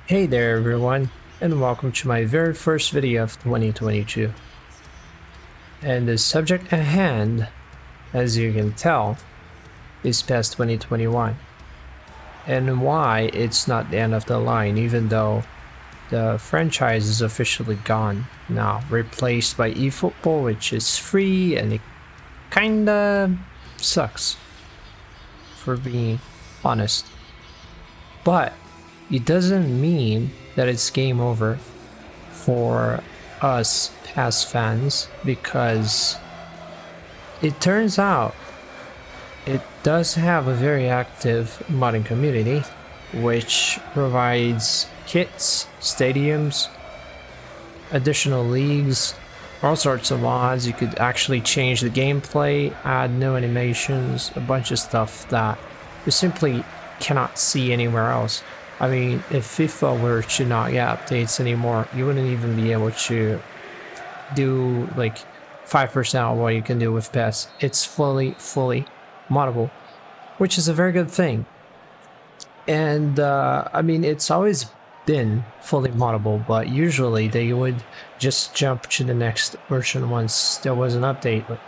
Hey there everyone, and welcome to my very first video of 2022. And the subject at hand, as you can tell, is PES 2021. And why it's not the end of the line, even though the franchise is officially gone now, replaced by eFootball, which is free, and it kinda sucks, for being honest. But it doesn't mean that it's game over for us PES fans, because it turns out it does have a very active modding community which provides kits, stadiums, additional leagues, all sorts of mods. You could actually change the gameplay, add new animations, a bunch of stuff that you simply cannot see anywhere else. I mean, if FIFA were to not get updates anymore, you wouldn't even be able to do like 5% of what you can do with PES. It's fully moddable, which is a very good thing. And I mean, it's always been fully moddable, but usually they would just jump to the next version once there was an update.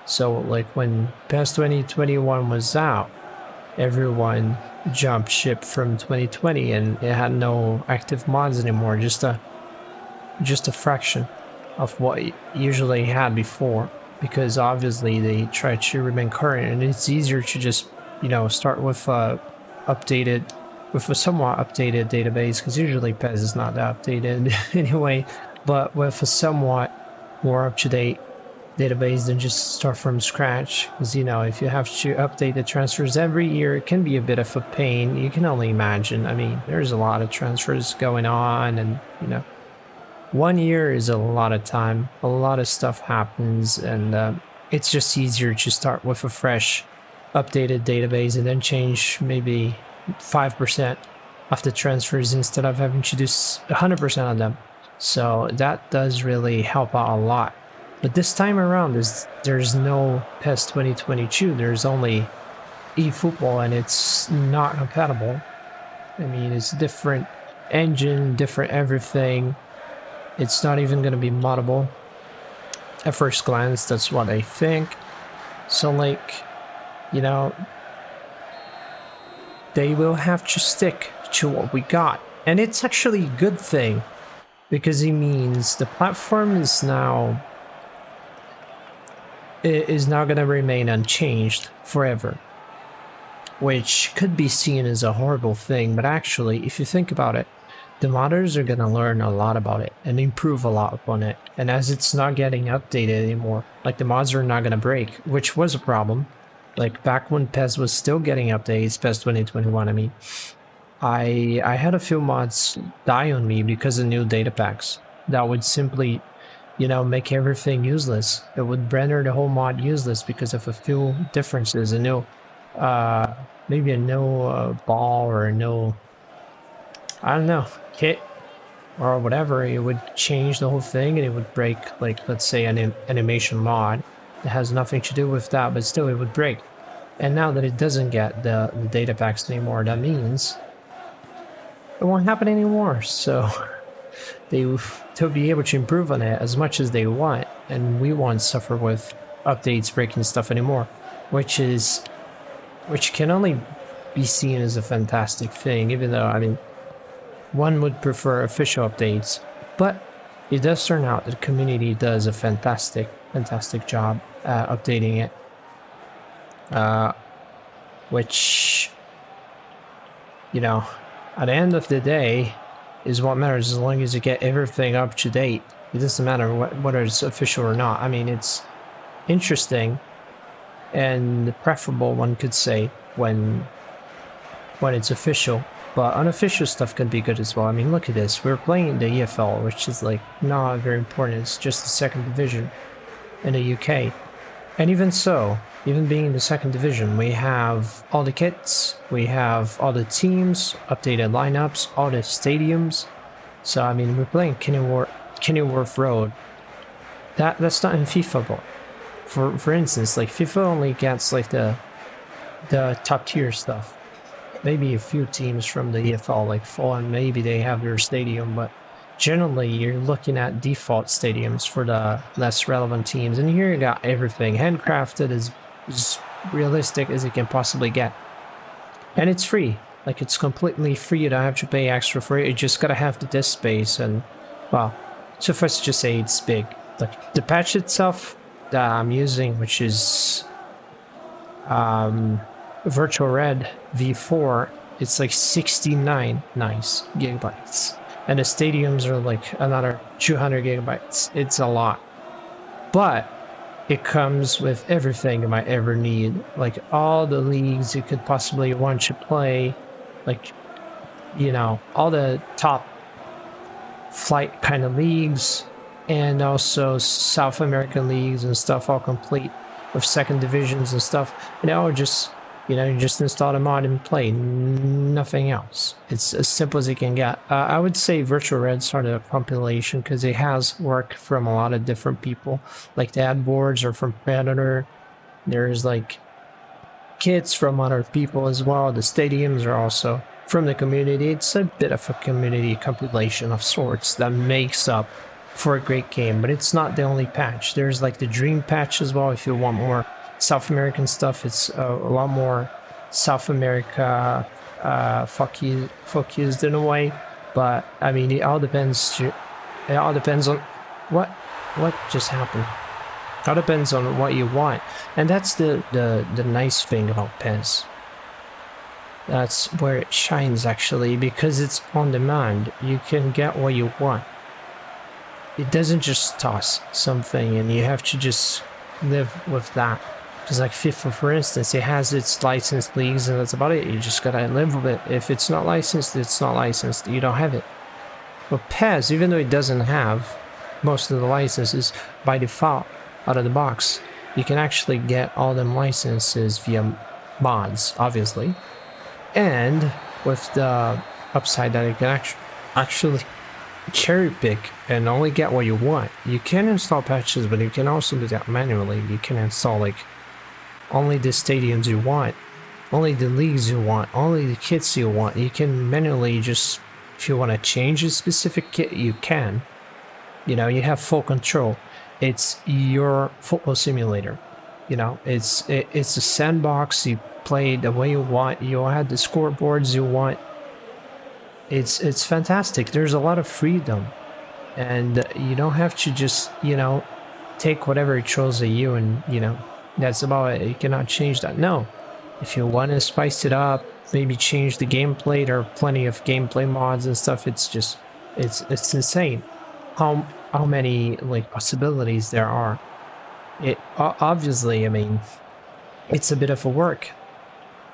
So like when PES 2021 was out, everyone jumped ship from 2020 and it had no active mods anymore, just a fraction of what it usually had before, because obviously they try to remain current, and it's easier to just, you know, start with a somewhat updated database, because usually PES is not that updated anyway, but with a somewhat more up-to-date database than just start from scratch. Because, you know, if you have to update the transfers every year, it can be a bit of a pain. You can only imagine. I mean, there's a lot of transfers going on, and, you know, 1 year is a lot of time. A lot of stuff happens, and it's just easier to start with a fresh updated database and then change maybe 5% of the transfers instead of having to do 100% of them. So that does really help out a lot. But this time around, there's no PES 2022, there's only eFootball, and it's not compatible. I mean, it's a different engine, different everything. It's not even going to be moddable. At first glance, that's what I think. So, like, you know, they will have to stick to what we got. And it's actually a good thing, because it means the platform is now going to remain unchanged forever, which could be seen as a horrible thing, but actually, if you think about it, the modders are going to learn a lot about it and improve a lot upon it. And as it's not getting updated anymore, like, the mods are not going to break, which was a problem. Like, back when PES was still getting updates, PES 2021, I mean, I had a few mods die on me because of new data packs that would simply, you know, make everything useless. It would render the whole mod useless because of a few differences. A new, maybe a no ball, or a no, I don't know, kit or whatever. It would change the whole thing, and it would break, like, let's say an animation mod that has nothing to do with that, but still it would break. And now that it doesn't get the data packs anymore, that means it won't happen anymore. So to be able to improve on it as much as they want, and we won't suffer with updates breaking stuff anymore, which can only be seen as a fantastic thing, even though, I mean, one would prefer official updates. But it does turn out that the community does a fantastic job at updating it, which, you know, at the end of the day is what matters. As long as you get everything up to date, it doesn't matter whether it's official or not. I mean, it's interesting and preferable, one could say, when it's official, but unofficial stuff can be good as well. I mean, look at this. We're playing the EFL, which is, like, not very important. It's just the second division in the UK. And even so, even being in the second division, we have all the kits, we have all the teams, updated lineups, all the stadiums. So, I mean, we're playing Kenilworth Road. That's not in FIFA, but for instance, like, FIFA only gets, like, the top tier stuff. maybe a few teams from the EFL, like Fulham, maybe they have their stadium, but generally you're looking at default stadiums for the less relevant teams. And here you got everything handcrafted, as realistic as it can possibly get. And it's free. Like, it's completely free. You don't have to pay extra for it. You just gotta have the disk space. And, well, suffice to just say it's big. Like, the patch itself that I'm using, which is VirtuaRED V4, it's like 69 nice gigabytes. And the stadiums are like another 200 gigabytes. It's a lot. But it comes with everything you might ever need. Like all the leagues you could possibly want to play. Like, you know, all the top flight kind of leagues. And also South American leagues and stuff, all complete with second divisions and stuff. And now just, you know, you just install the mod and play, nothing else. It's as simple as it can get. I would say VirtuaRED started a compilation because it has work from a lot of different people. Like the ad boards are from Predator. There's like kits from other people as well. The stadiums are also from the community. It's a bit of a community compilation of sorts that makes up for a great game, but it's not the only patch. There's like the Dream patch as well if you want more South American stuff. It's a lot more South America focused in a way, but I mean it all depends on what just happened. It all depends on what you want, and that's the nice thing about PES. That's where it shines actually, because it's on demand. You can get what you want. It doesn't just toss something and you have to just live with that. Because like FIFA, for instance, it has its licensed leagues and that's about it. You just gotta live with it. If it's not licensed, it's not licensed. You don't have it. But PES, even though it doesn't have most of the licenses by default out of the box, you can actually get all them licenses via mods, obviously. And with the upside that you can actually cherry pick and only get what you want. You can install patches, but you can also do that manually. You can install like only the stadiums you want, only the leagues you want, only the kits you want. You can manually just, if you want to change a specific kit, you can. You know, you have full control. It's your football simulator. You know, it's a sandbox. You play the way you want. You add the scoreboards you want. It's fantastic. There's a lot of freedom, and you don't have to just, you know, take whatever it throws at you and, you know, that's about it. You cannot change that. No, if you want to spice it up, maybe change the gameplay, there are plenty of gameplay mods and stuff. It's just, it's insane how many like possibilities there are. It obviously, I mean, it's a bit of a work.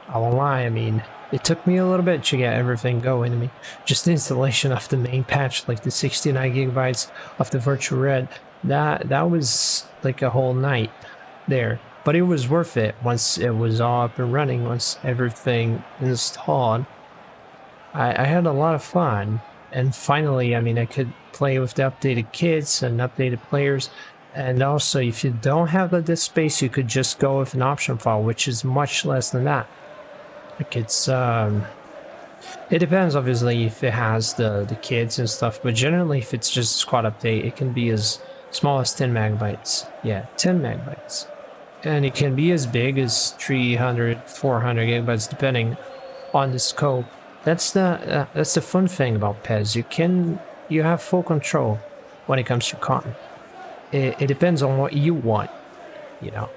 I won't lie. I mean, it took me a little bit to get everything going. I mean, just the installation of the main patch, like the 69 gigabytes of the VirtuaRED, that was like a whole night there. But it was worth it once it was all up and running, once everything installed. I had a lot of fun. And finally, I mean, I could play with the updated kits and updated players. And also, if you don't have the disk space, you could just go with an option file, which is much less than that. Like it's it depends obviously if it has the kits and stuff, but generally if it's just a squad update, it can be as small as 10 megabytes. Yeah, 10 megabytes. And it can be as big as 300, 400 gigabytes depending on the scope. That's the fun thing about PES. You have full control when it comes to content. It depends on what you want, you know.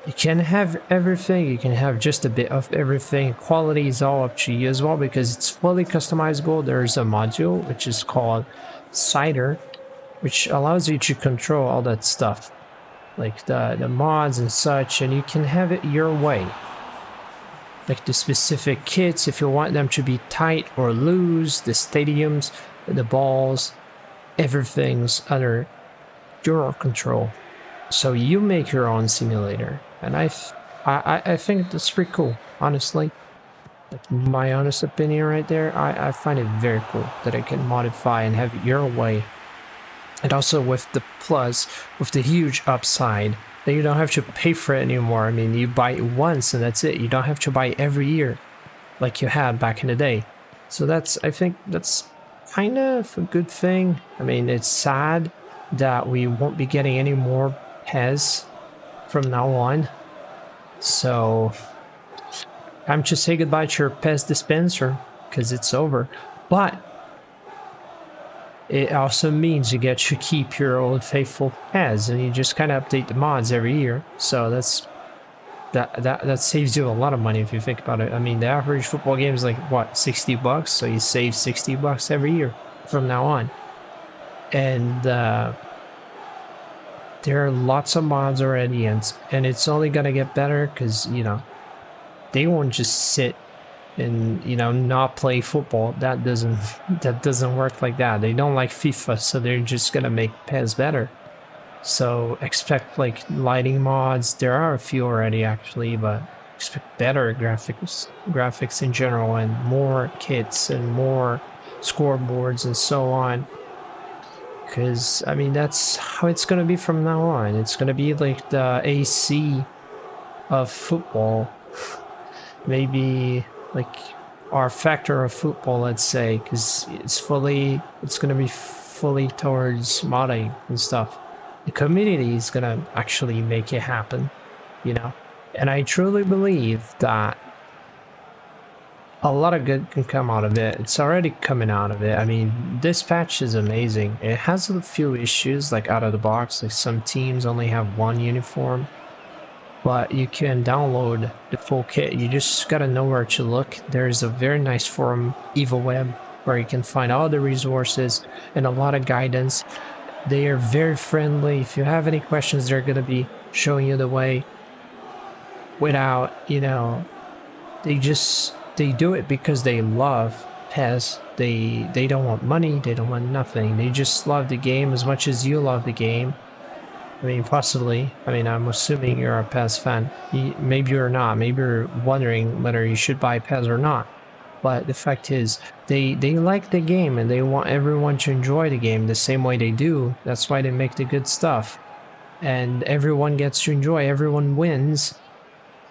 You can have everything, you can have just a bit of everything. Quality is all up to you as well because it's fully customizable. There's a module which is called Cider, which allows you to control all that stuff, like the mods and such, and you can have it your way. Like the specific kits, if you want them to be tight or loose, the stadiums, the balls, everything's under your control. So you make your own simulator, and I think that's pretty cool, honestly. Like my honest opinion right there, I find it very cool that I can modify and have it your way. And also with the plus, with the huge upside, that you don't have to pay for it anymore. I mean, you buy it once and that's it. You don't have to buy it every year. like you had back in the day. So I think that's kind of a good thing. I mean, it's sad that we won't be getting any more PES from now on. So time to say goodbye to your PES dispenser, because it's over. But it also means you get to keep your old faithful PES, and you just kind of update the mods every year. So that saves you a lot of money if you think about it. I mean, the average football game is like, what, $60? So you save $60 every year from now on. And there are lots of mods already, and it's only gonna get better because, you know, they won't just sit and, you know, not play football. That doesn't work like that. They don't like FIFA, so they're just gonna make PES better. So expect like lighting mods. There are a few already actually, but expect better graphics in general, and more kits and more scoreboards and so on. Because I mean, that's how it's gonna be from now on. It's gonna be like the AC of football. Maybe like our factor of football, let's say, because it's gonna be fully towards modding and stuff. The community is gonna actually make it happen, you know. And I truly believe that a lot of good can come out of it. It's already coming out of it. I mean, this patch is amazing. It has a few issues, like out of the box, like some teams only have one uniform, but you can download the full kit. You just gotta know where to look. There's a very nice forum, Evoweb, where you can find all the resources and a lot of guidance. They are very friendly. If you have any questions, they're gonna be showing you the way without, you know, they do it because they love PES. They don't want money, they don't want nothing. They just love the game as much as you love the game. I mean, possibly. I mean, I'm assuming you're a PES fan. Maybe you're not. Maybe you're wondering whether you should buy PES or not. But the fact is, they like the game, and they want everyone to enjoy the game the same way they do. That's why they make the good stuff. And everyone gets to enjoy, everyone wins.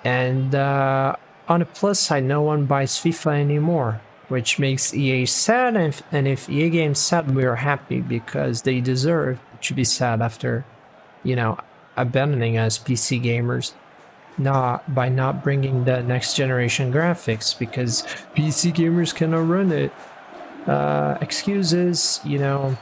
And on the plus side, no one buys FIFA anymore, which makes EA sad. And if EA games sad, we're happy, because they deserve to be sad after, you know, abandoning us PC gamers. By not bringing the next generation graphics, because PC gamers cannot run it. Excuses, you know,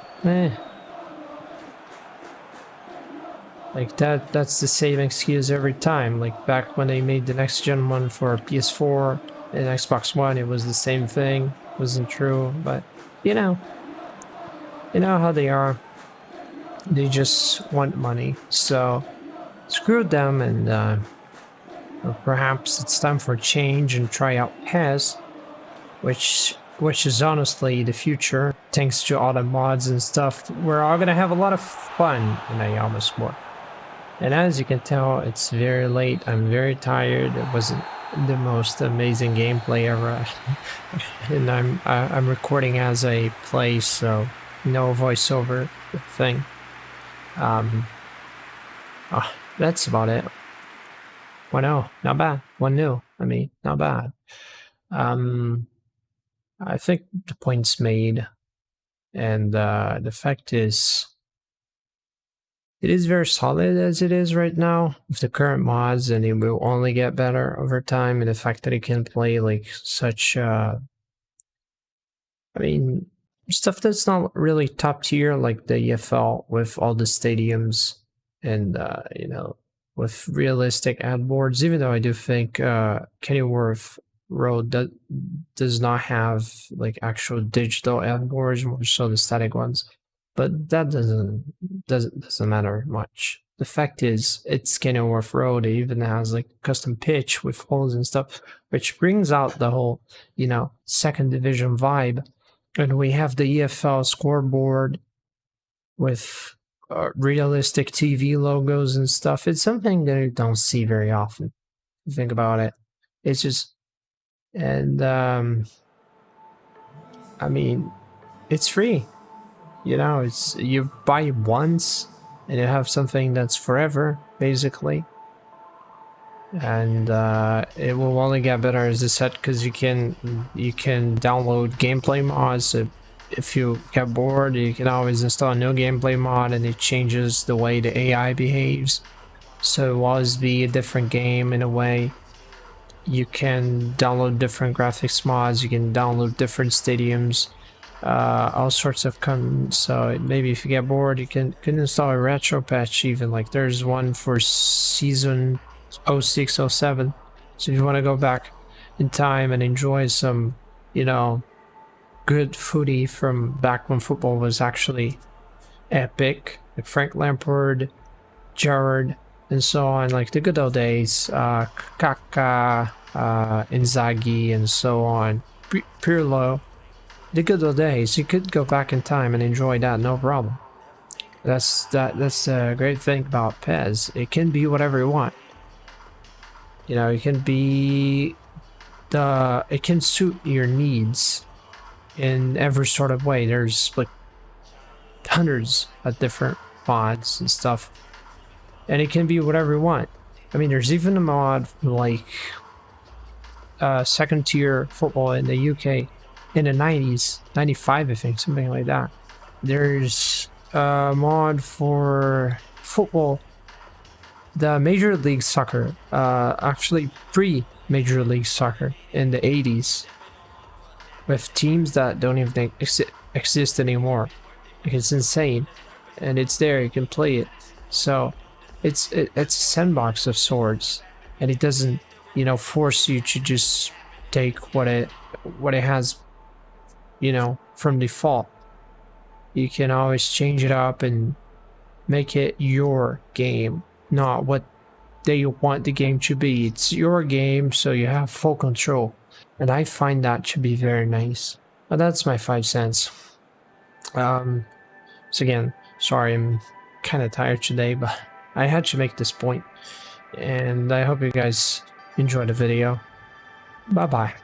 like that's the same excuse every time. Like back when they made the next gen one for PS4 and Xbox One, it was the same thing. It wasn't true, but you know how they are. They just want money, so screw them. And or perhaps it's time for a change and try out PES, which is honestly the future. Thanks to all the mods and stuff, we're all gonna have a lot of fun in Ayama Sport. And as you can tell, it's very late. I'm very tired. It wasn't the most amazing gameplay ever, and I'm recording as I play, so no voiceover thing. That's about it. 1-0, not bad. 1-0, I mean, not bad. I think the point's made, and the fact is, it is very solid as it is right now with the current mods, and it will only get better over time. And the fact that it can play like such, I mean, stuff that's not really top tier, like the EFL with all the stadiums and, you know, with realistic ad boards, even though I do think Kenilworth Road does not have like actual digital ad boards, more so the static ones. But that doesn't matter much. The fact is, it's Kenilworth Road. It even has like custom pitch with holes and stuff, which brings out the whole, you know, second division vibe. And we have the EFL Scoreboard with realistic TV logos and stuff. It's something that you don't see very often. Think about it. It's just, and I mean, it's free. You know, it's, you buy once and you have something that's forever, basically. and it will only get better, as I said, because you can download gameplay mods. So if you get bored, you can always install a new gameplay mod, and it changes the way the AI behaves, so it will always be a different game in a way. You can download different graphics mods, you can download different stadiums, all sorts of so maybe if you get bored, you can install a retro patch. Even like there's one for season 06-07, so if you want to go back in time and enjoy some, you know, good footy from back when football was actually epic, like Frank Lampard, Gerrard, and so on, like the good old days, Kaká, Inzaghi, and so on, Pirlo, the good old days. You could go back in time and enjoy that, no problem. That's a great thing about PES. It can be whatever you want. You know, it can be it can suit your needs in every sort of way. There's like hundreds of different mods and stuff, and it can be whatever you want. I mean, there's even a mod for like second tier football in the UK in the 90s, 95 I think, something like that. There's a mod for football, the Major League Soccer, actually pre-Major League Soccer in the 80s, with teams that don't even exist anymore. Like, it's insane, and it's there, you can play it. So it's a sandbox of sorts, and it doesn't, you know, force you to just take what it has, you know, from default. You can always change it up and make it your game, not what they want the game to be. It's your game, so you have full control, and I find that to be very nice. But that's my 5 cents. So again, sorry, I'm kind of tired today, but I had to make this point, and I hope you guys enjoyed the video. Bye bye.